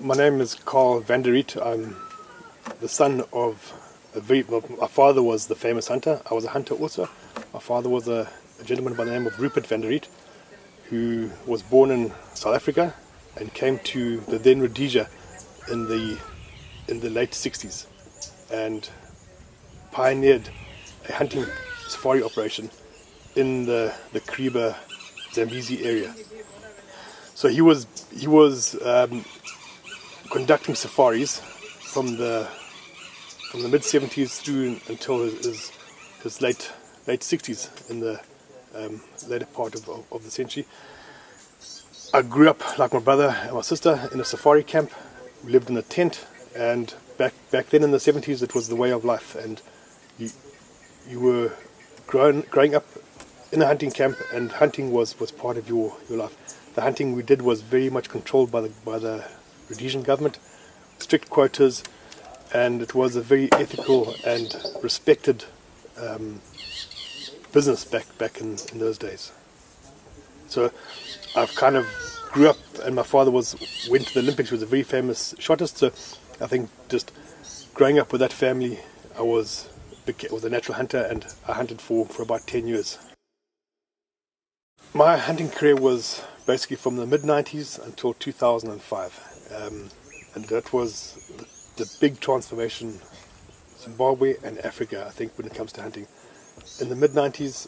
My name is Carl van der Riet. I'm the son of my father was the famous hunter. I was a hunter also. My father was a gentleman by the name of Rupert van der Riet, who was born in South Africa and came to the then Rhodesia in the late 60s and pioneered a hunting safari operation in the Kariba Zambezi area. So he was conducting safaris from the mid 70s through until his late 60s in the later part of the century. I grew up like my brother and my sister in a safari camp. We lived in a tent, and back then in the 70s it was the way of life, and you were growing up in a hunting camp, and hunting was part of your life. The hunting we did was very much controlled by the Rhodesian government, strict quotas, and it was a very ethical and respected business back in those days. So I've kind of grew up, and my father went to the Olympics. He was a very famous shotist. So I think just growing up with that family, I was a natural hunter, and I hunted for about 10 years. My hunting career was basically from the mid-90s until 2005, and that was the big transformation, Zimbabwe and Africa, I think, when it comes to hunting. In the mid-90s,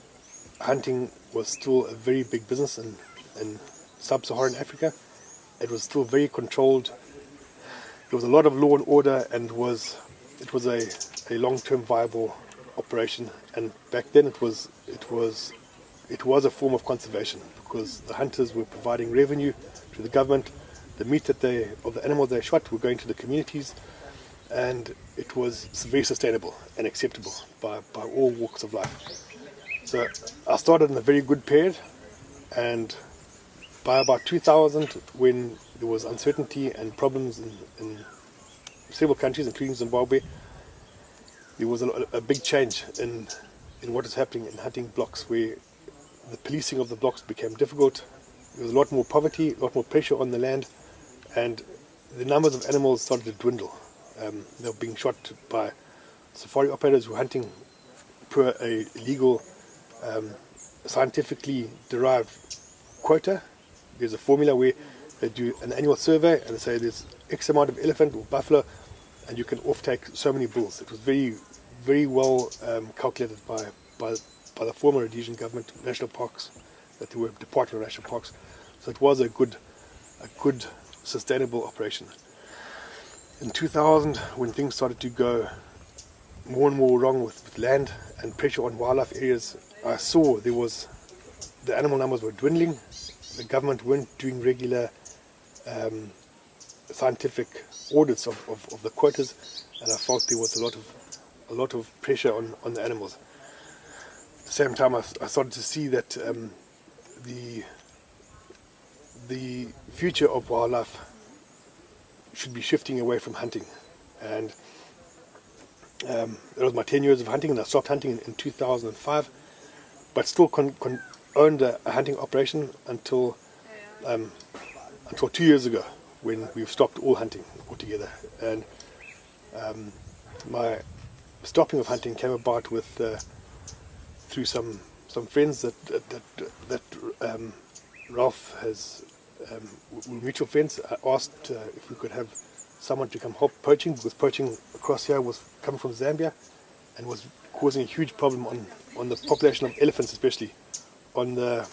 hunting was still a very big business in sub-Saharan Africa. It was still very controlled. There was a lot of law and order, and it was a long-term viable operation. And back then it was a form of conservation, because the hunters were providing revenue to the government. The meat of the animals they shot were going to the communities, and it was very sustainable and acceptable by all walks of life. So I started in a very good period, and by about 2000, when there was uncertainty and problems in several countries, including Zimbabwe, there was a big change in what is happening in hunting blocks, where the policing of the blocks became difficult. There was a lot more poverty, a lot more pressure on the land, and the numbers of animals started to dwindle. They were being shot by safari operators who were hunting per a legal, scientifically derived quota. There's a formula where they do an annual survey and they say there's X amount of elephant or buffalo, and you can off-take so many bulls. It was very, very well calculated by the former Rhodesian government, national parks, that they were Department of National Parks. So it was a good, sustainable operation. In 2000, when things started to go more and more wrong with land and pressure on wildlife areas, I saw the animal numbers were dwindling. The government weren't doing regular scientific audits of the quotas, and I felt there was a lot of pressure on the animals. At the same time, I started to see that the future of wildlife should be shifting away from hunting, and that was my 10 years of hunting, and I stopped hunting in 2005, but still owned a hunting operation until 2 years ago, when we've stopped all hunting altogether. And my stopping of hunting came about through some friends that Ralph has. We're mutual friends. I asked if we could have someone to come help poaching, because poaching across here was coming from Zambia and was causing a huge problem on the population of elephants, especially on the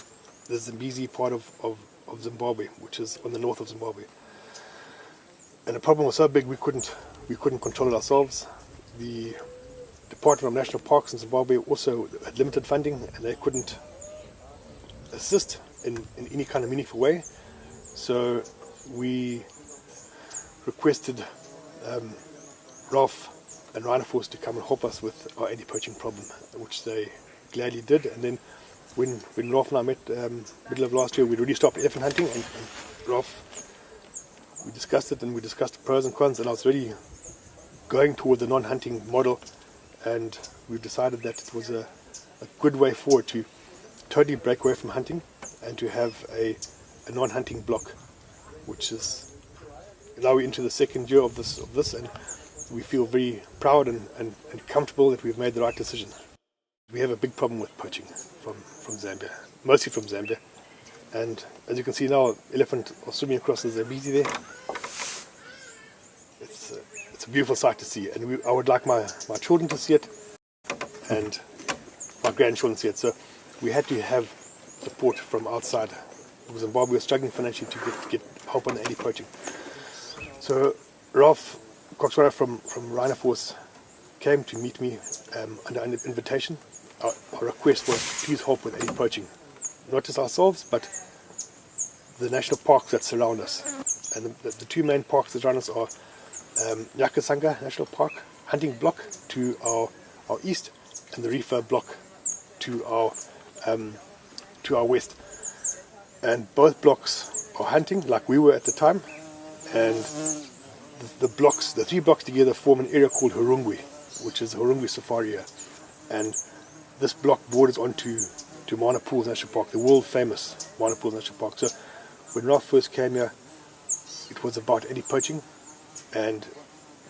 Zambezi part of Zimbabwe, which is on the north of Zimbabwe. And the problem was so big we couldn't control it ourselves. The Department of National Parks in Zimbabwe also had limited funding, and they couldn't assist in any kind of meaningful way. So we requested Ralph and Rhino-Force to come and help us with our anti-poaching problem, which they gladly did. And then when Ralph and I met middle of last year, we'd already stopped elephant hunting, and Ralph, we discussed it, and we discussed the pros and cons, and I was really going towards a non-hunting model, and we decided that it was a good way forward to totally break away from hunting and to have a non-hunting block, which is now we're into the second year of this, and we feel very proud and comfortable that we've made the right decision. We have a big problem with poaching from Zambia, mostly from Zambia. And as you can see now, elephant are swimming across the Zambezi there. It's a beautiful sight to see, and I would like my children to see it, and my grandchildren to see it. So we had to have support from outside. Zimbabwe was struggling financially to get help on the anti-poaching. So Ralph Koczwara from Rhino-Force came to meet me under an invitation. Our request was please help with anti-poaching. Not just ourselves, but the national parks that surround us. And the two main parks that surround us are Nyakasanga National Park, hunting block to our east, and the Reefer block to our west. And both blocks are hunting like we were at the time, and the three blocks together form an area called Hurungwe, which is the Hurungwe Safari Area. And this block borders onto Mana Pools National Park, the world famous Mana Pools National Park. So when Ralph first came here, it was about anti-poaching, and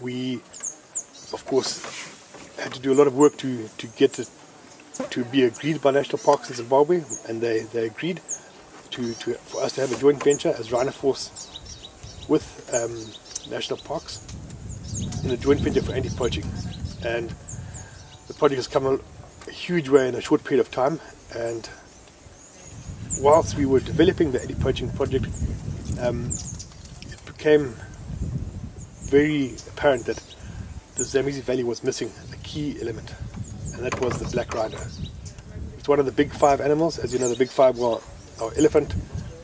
we of course had to do a lot of work to get it to be agreed by national parks in Zimbabwe, and they agreed for us to have a joint venture as Rhino-Force with national parks in a joint venture for anti-poaching. And the project has come a huge way in a short period of time, and whilst we were developing the anti-poaching project, it became very apparent that the Zambezi Valley was missing a key element, and that was the black rhino. It's one of the big five animals. As you know, the big five are elephant,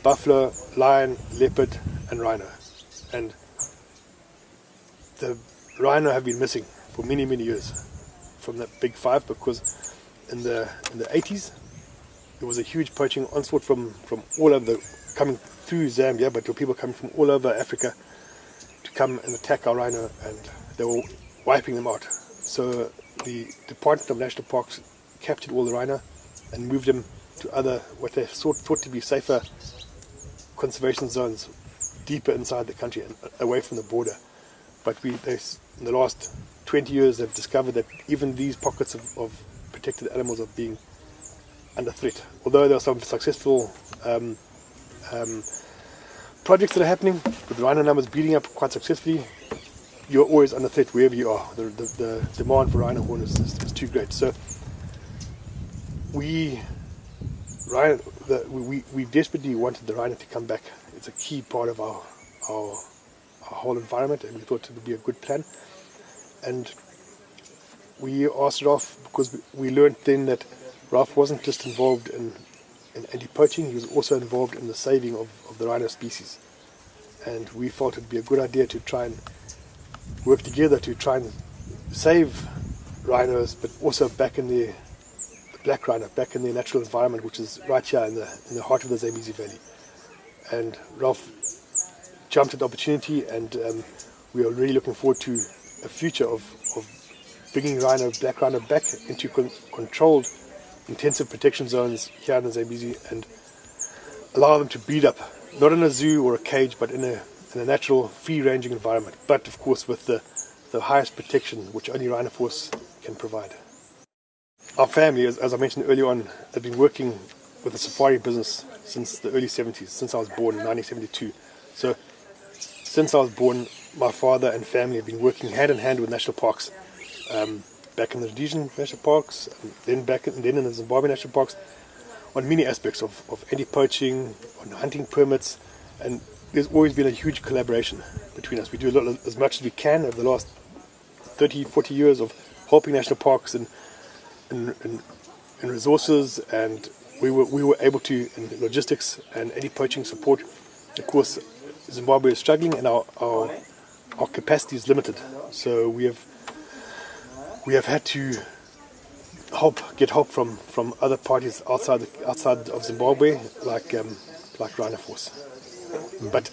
buffalo, lion, leopard, and rhino. And the rhino have been missing for many, many years from that big five, because in the 80s there was a huge poaching onslaught from all over coming through Zambia, but there were people coming from all over Africa to come and attack our rhino, and they were wiping them out. So the Department of National Parks captured all the rhino and moved them to other, what they thought to be safer conservation zones deeper inside the country and away from the border. But in the last 20 years they've discovered that even these pockets of protected animals are being under threat. Although there are some successful projects that are happening with rhino numbers beating up quite successfully, you're always under threat wherever you are. The demand for rhino horn is too great. So we desperately wanted the rhino to come back. It's a key part of our whole environment, and we thought it would be a good plan. And we asked Ralph, because we learned then that Ralph wasn't just involved in anti-poaching, he was also involved in the saving of the rhino species. And we felt it would be a good idea to try and work together to try and save rhinos, but also back in the black rhino, back in their natural environment, which is right here in the heart of the Zambezi Valley. And Ralph jumped at the opportunity, and we are really looking forward to a future of bringing black rhino back into controlled intensive protection zones here in the Zambezi, and allow them to breed up, not in a zoo or a cage, but in a natural free-ranging environment, but of course with the highest protection which only Rhino-Force can provide. Our family, as I mentioned earlier on, has been working with the safari business since the early 70s, since I was born in 1972. So since I was born, my father and family have been working hand in hand with national parks, back in the Rhodesian national parks, and then in the Zimbabwe national parks, on many aspects of anti-poaching, on hunting permits, and there's always been a huge collaboration between us. We do as much as we can over the last 30, 40 years of helping national parks in resources, and we were able to, in logistics and anti-poaching support. Of course, Zimbabwe is struggling, and our capacity is limited. So we have had to get help from other parties outside of Zimbabwe, like Rhino-Force. But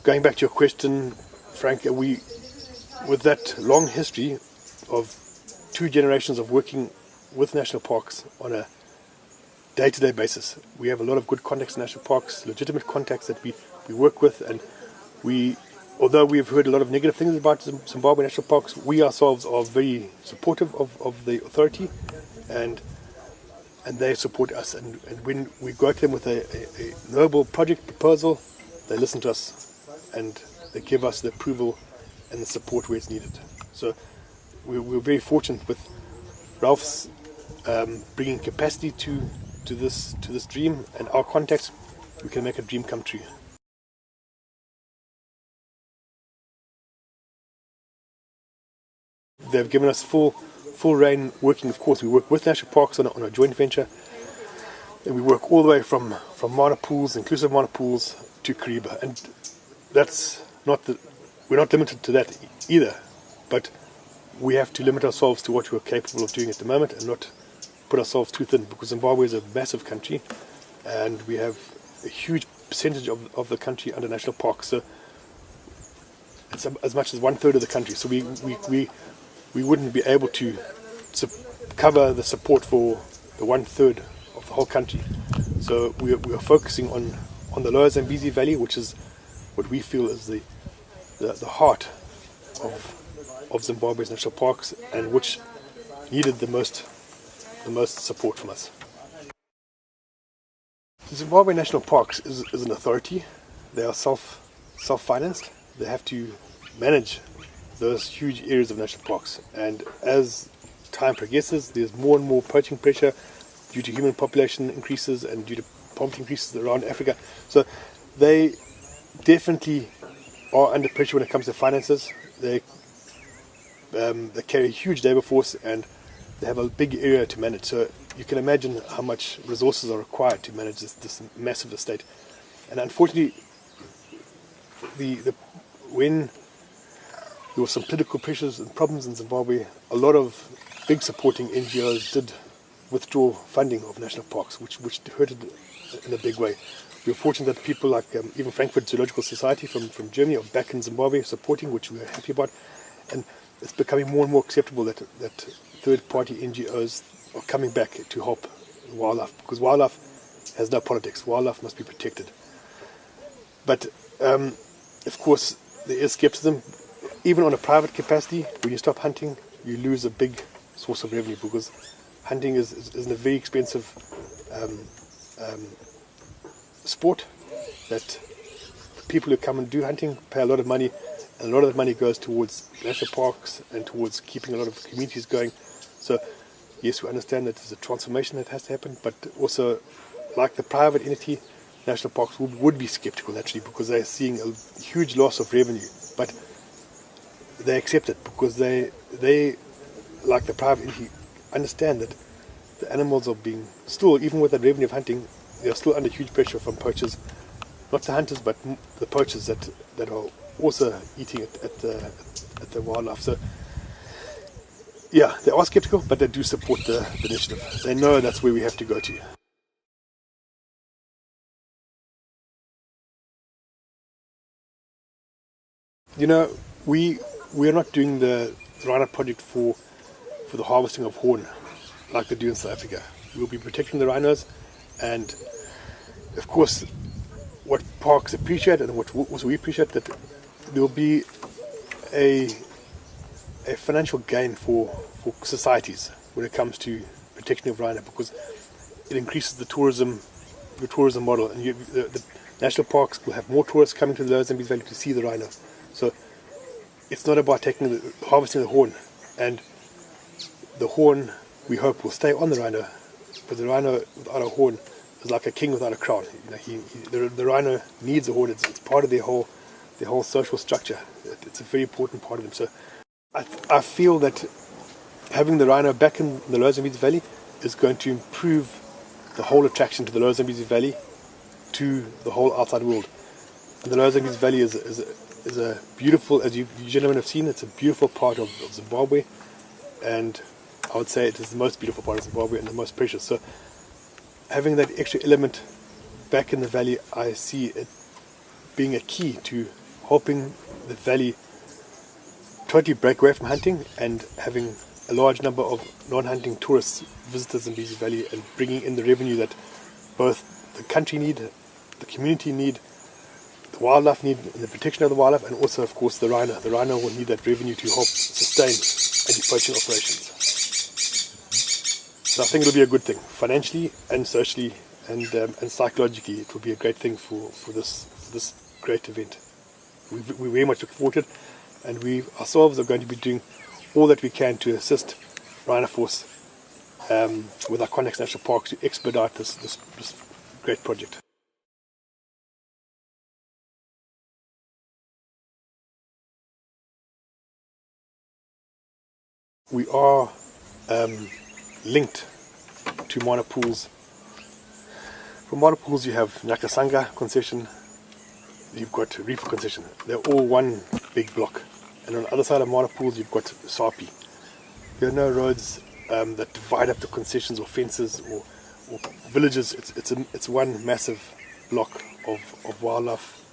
going back to your question, Frank, with that long history of 2 generations of working with national parks on a day-to-day basis, we have a lot of good contacts in national parks, legitimate contacts that we work with, and we although we've heard a lot of negative things about Zimbabwe national parks, we ourselves are very supportive of the authority, and they support us. And when we go to them with a noble project proposal, they listen to us and they give us the approval and the support where it's needed. So we're very fortunate with Ralph's bringing capacity to this dream, and our contacts, we can make a dream come true. They've given us full reign working. Of course, we work with national parks on a joint venture, and we work all the way from minor pools, inclusive minor pools, to Kariba. And that's we're not limited to that either, but we have to limit ourselves to what we're capable of doing at the moment and not put ourselves too thin, because Zimbabwe is a massive country and we have a huge percentage of the country under national parks. So it's as much as 1/3 of the country. So we wouldn't be able to cover the support for the 1/3 of the whole country. So we are focusing on the Lower Zambesi Valley, which is what we feel is the heart of Zimbabwe's national parks, and which needed the most support from us. The Zimbabwe National Parks is an authority. They are self-financed. They have to manage those huge areas of national parks, and as time progresses, there's more and more poaching pressure due to human population increases and due to poverty increases around Africa. So they definitely are under pressure when it comes to finances. They carry a huge labour force and they have a big area to manage. So you can imagine how much resources are required to manage this massive estate. And unfortunately, when there were some political pressures and problems in Zimbabwe, a lot of big supporting NGOs did withdraw funding of national parks, which hurted in a big way. We were fortunate that people like even Frankfurt Zoological Society from Germany are back in Zimbabwe supporting, which we are happy about. And it's becoming more and more acceptable that third-party NGOs are coming back to help wildlife, because wildlife has no politics. Wildlife must be protected. But of course, there is skepticism. Even on a private capacity, when you stop hunting, you lose a big source of revenue, because hunting is a very expensive sport that the people who come and do hunting pay a lot of money, and a lot of that money goes towards national parks and towards keeping a lot of communities going. So yes, we understand that there's a transformation that has to happen, but also, like the private entity, national parks would be skeptical naturally, because they're seeing a huge loss of revenue. But they accept it because they like the private entity, understand that the animals are being still, even with the revenue of hunting, they are still under huge pressure from poachers, not the hunters, but the poachers that are also eating at the wildlife. So yeah, they are skeptical, but they do support the initiative. They know that's where we have to go to. You know, we are not doing the rhino project for the harvesting of horn like they do in South Africa. We'll be protecting the rhinos, and of course what parks appreciate and what also we appreciate, that there will be a financial gain for societies when it comes to protection of rhino, because it increases the tourism model, and the national parks will have more tourists coming to the Lower Zambesi Valley to see the rhino. So it's not about harvesting the horn, and the horn we hope will stay on the rhino, but the rhino without a horn is like a king without a crown. You know, the rhino needs a horn. It's part of their whole social structure. It's a very important part of them. So I feel that having the rhino back in the Lower Zambesi Valley is going to improve the whole attraction to the Lower Zambesi Valley to the whole outside world. And the Lower Zambesi Valley is a beautiful, as you gentlemen have seen, it's a beautiful part of Zimbabwe, and I would say it is the most beautiful part of Zimbabwe and the most precious. So having that extra element back in the valley, I see it being a key to helping the valley totally break away from hunting and having a large number of non-hunting tourists visit the Zambesi Valley and bringing in the revenue that both the country need, the community need, the wildlife need and the protection of the wildlife, and also, of course, the rhino. The rhino will need that revenue to help sustain anti-poaching operations. So I think it'll be a good thing, financially and socially and psychologically. It will be a great thing for this great event. We very much look forward to it, and we ourselves are going to be doing all that we can to assist Rhino-Force with our Connex National Park to expedite this great project. We are linked to minor pools. From minor pools you have Nyakasanga concession, you've got Reefer concession. They're all one big block. And on the other side of minor pools you've got Sapi. There are no roads that divide up the concessions or fences or villages. It's one massive block of wildlife,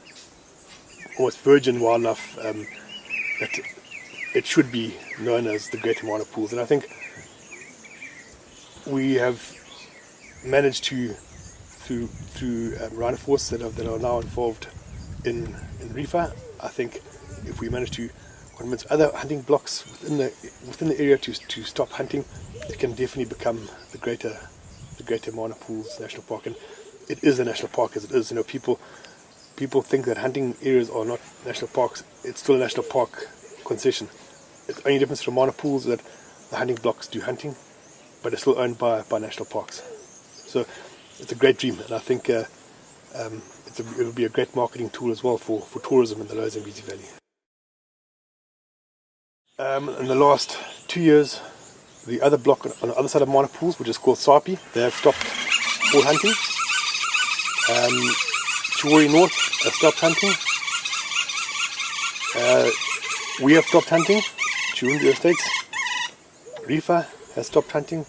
almost virgin wildlife, that it should be known as the Greater Minor Pools. And I think we have managed to, through Rhino-Force that are now involved in Reefer, I think if we manage to convince other hunting blocks within the area to stop hunting, it can definitely become the Greater Minor Pools National Park. And it is a national park as it is. You know, people think that hunting areas are not national parks. It's still a national park concession. The only difference from minor pools is that the hunting blocks do hunting, but it's still owned by national parks. So it's a great dream, and I think it'll be a great marketing tool as well for tourism in the Lower Zambesi Valley. In the last 2 years, the other block on the other side of minor pools, which is called Sapi, they have stopped all hunting. Chiwori North has stopped hunting. We have stopped hunting. Chirundu Estates, Reefer has stopped hunting,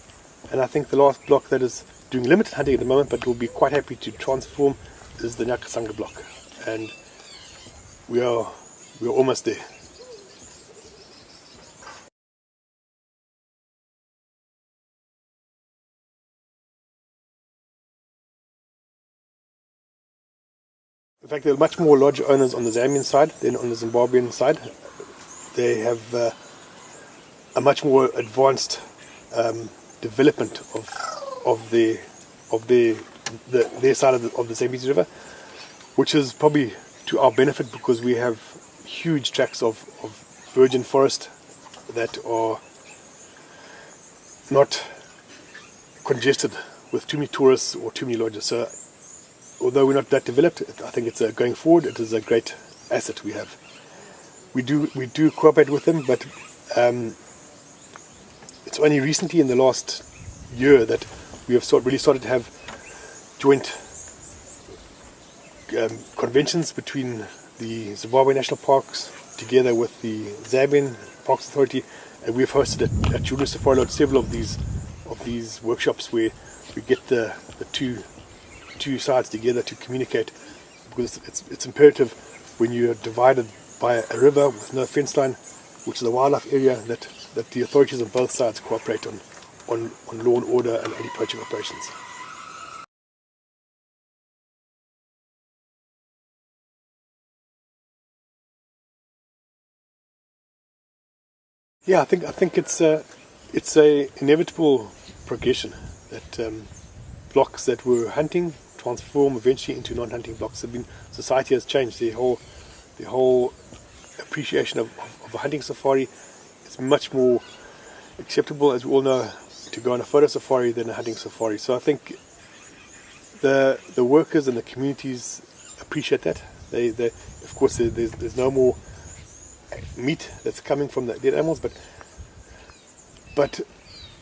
and I think the last block that is doing limited hunting at the moment but will be quite happy to transform is the Nyakasanga block, and we are almost there. In fact, there are much more larger owners on the Zambian side than on the Zimbabwean side. They have a much more advanced development of their side of the Zambezi River, which is probably to our benefit because we have huge tracts of virgin forest that are not congested with too many tourists or too many lodges. So although we're not that developed, I think it's going forward, it is a great asset we have. We do cooperate with them, but it's only recently in the last year that we have really started to have joint conventions between the Zimbabwe National Parks together with the Zambian Parks Authority, and we've hosted at Children's Safari Lodge several of these workshops where we get the two sides together to communicate, because it's imperative when you're divided by a river with no fence line, which is a wildlife area, that the authorities on both sides cooperate on law and order and anti-poaching operations. Yeah, I think it's a inevitable progression that blocks that were hunting transform eventually into non-hunting blocks. Society has changed. The whole appreciation of a hunting safari is much more acceptable, as we all know, to go on a photo safari than a hunting safari. So I think the workers and the communities appreciate that. They of course there's no more meat that's coming from the dead animals, but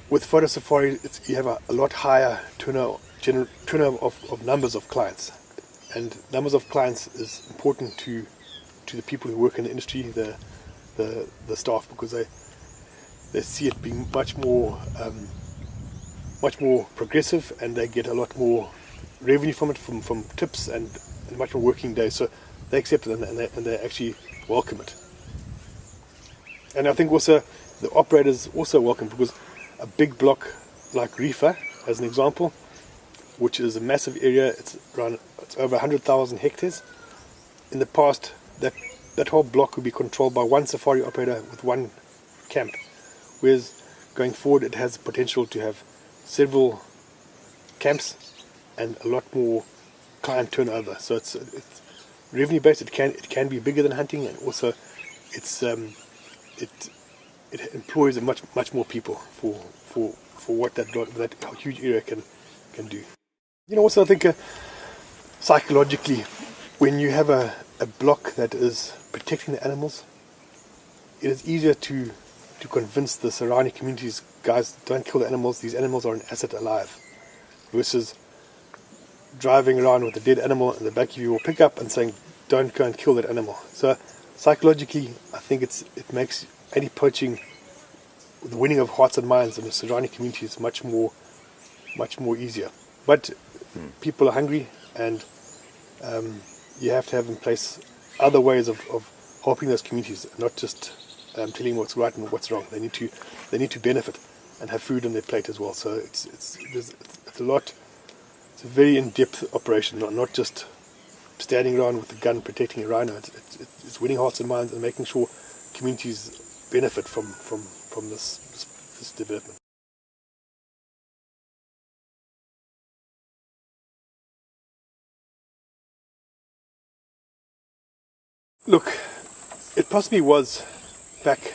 with photo safari you have a lot higher turnover of numbers of clients, and numbers of clients is important to the people who work in the industry, the staff, because they see it being much more progressive, and they get a lot more revenue from it, from tips and much more working days. So they accept it and they actually welcome it. And I think also the operators also welcome, because a big block like Reefer, as an example, which is a massive area, it's over 100,000 hectares. in the past, that whole block would be controlled by one safari operator with one camp, whereas going forward it has the potential to have several camps and a lot more client turnover. So it's revenue based. It can be bigger than hunting, and also it employs much more people for what that huge area can do. Also I think psychologically, when you have a block that is protecting the animals, it is easier to convince the surrounding communities, guys, don't kill the animals, these animals are an asset alive, versus driving around with a dead animal in the back of your pickup and saying, don't go and kill that animal. So psychologically, I think it makes any poaching, the winning of hearts and minds in the surrounding communities much more easier. But people are hungry, and you have to have in place other ways of helping those communities, not just telling them what's right and what's wrong. They need to benefit and have food on their plate as well. So it's a lot. It's a very in-depth operation, not just standing around with a gun protecting a rhino. It's winning hearts and minds and making sure communities benefit from this development. Look, it possibly was back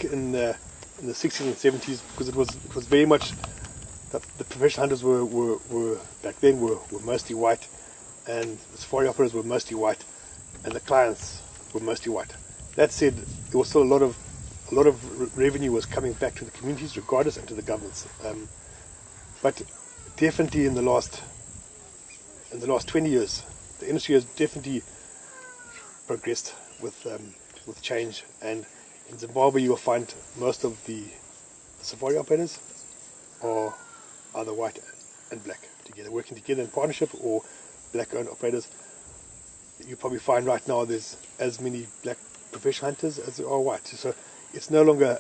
in the 60s and 70s, because it was very much the professional hunters were back then were mostly white, and the safari operators were mostly white, and the clients were mostly white. That said, there was still a lot of revenue was coming back to the communities, regardless, and to the governments. But definitely in the last 20 years, the industry has definitely progressed with change, and in Zimbabwe you will find most of the safari operators are either white and black together, working together in partnership, or black-owned operators. You probably find right now there's as many black professional hunters as there are white. So it's no longer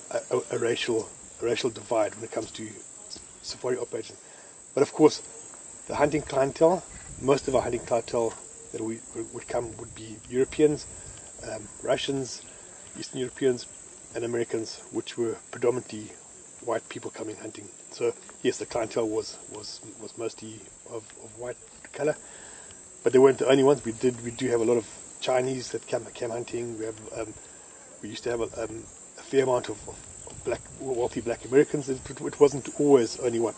a racial divide when it comes to safari operation. But of course, the hunting clientele, most of our hunting clientele that would be Europeans, Russians, Eastern Europeans, and Americans, which were predominantly white people coming hunting. So yes, the clientele was mostly of white color, but they weren't the only ones. We do have a lot of Chinese that came hunting. We used to have a fair amount of wealthy black Americans. It wasn't always only white,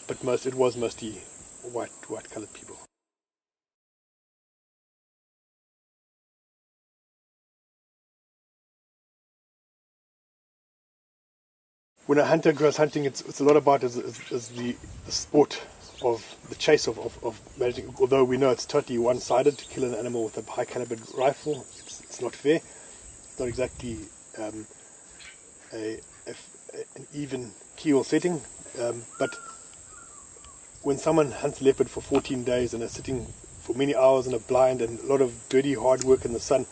but it was mostly white colored people. When a hunter goes hunting, it's a lot about is the sport of the chase of managing. Although we know it's totally one-sided, to kill an animal with a high caliber rifle, it's not fair. It's not exactly an even keel setting. But when someone hunts leopard for 14 days and is sitting for many hours in a blind and a lot of dirty hard work in the sun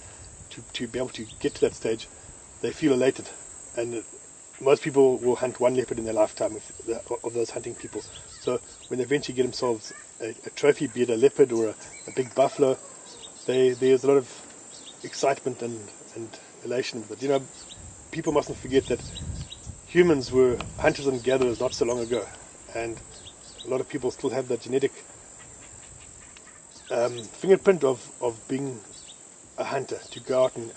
to be able to get to that stage, they feel elated. And most people will hunt one leopard in their lifetime of those hunting people. So when they eventually get themselves a trophy, be it a leopard or a big buffalo, there's a lot of excitement and elation with it. People mustn't forget that humans were hunters and gatherers not so long ago, and a lot of people still have that genetic fingerprint of being a hunter, to go out and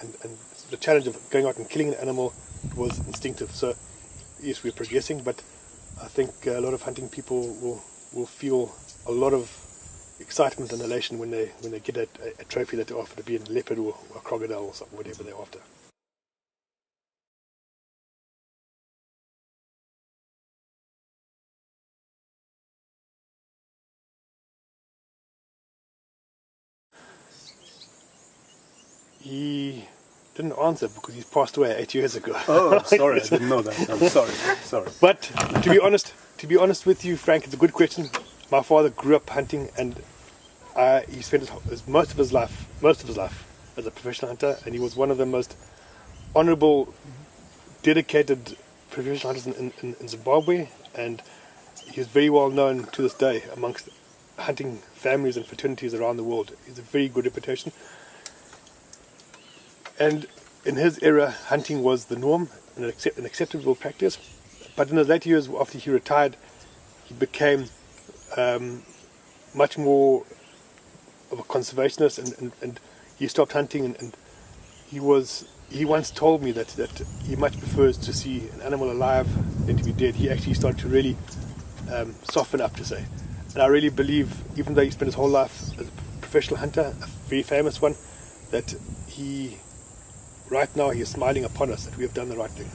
the challenge of going out and killing an animal was instinctive. So yes, we're progressing, but I think a lot of hunting people will feel a lot of excitement and elation when they get a trophy that they're after, to be a leopard or a crocodile or something, whatever they're after. He didn't answer because he's passed away 8 years ago. Oh, sorry, I didn't know that. I'm sorry. But to be honest with you, Frank, it's a good question. My father grew up hunting, and he spent most of his life as a professional hunter, and he was one of the most honourable, dedicated professional hunters in Zimbabwe, and he is very well known to this day amongst hunting families and fraternities around the world. It's a very good reputation. And in his era, hunting was the norm and an acceptable practice. But in the later years, after he retired, he became much more of a conservationist, and he stopped hunting. And he once told me that he much prefers to see an animal alive than to be dead. He actually started to really soften up, to say. And I really believe, even though he spent his whole life as a professional hunter, a very famous one, that right now he is smiling upon us that we have done the right thing.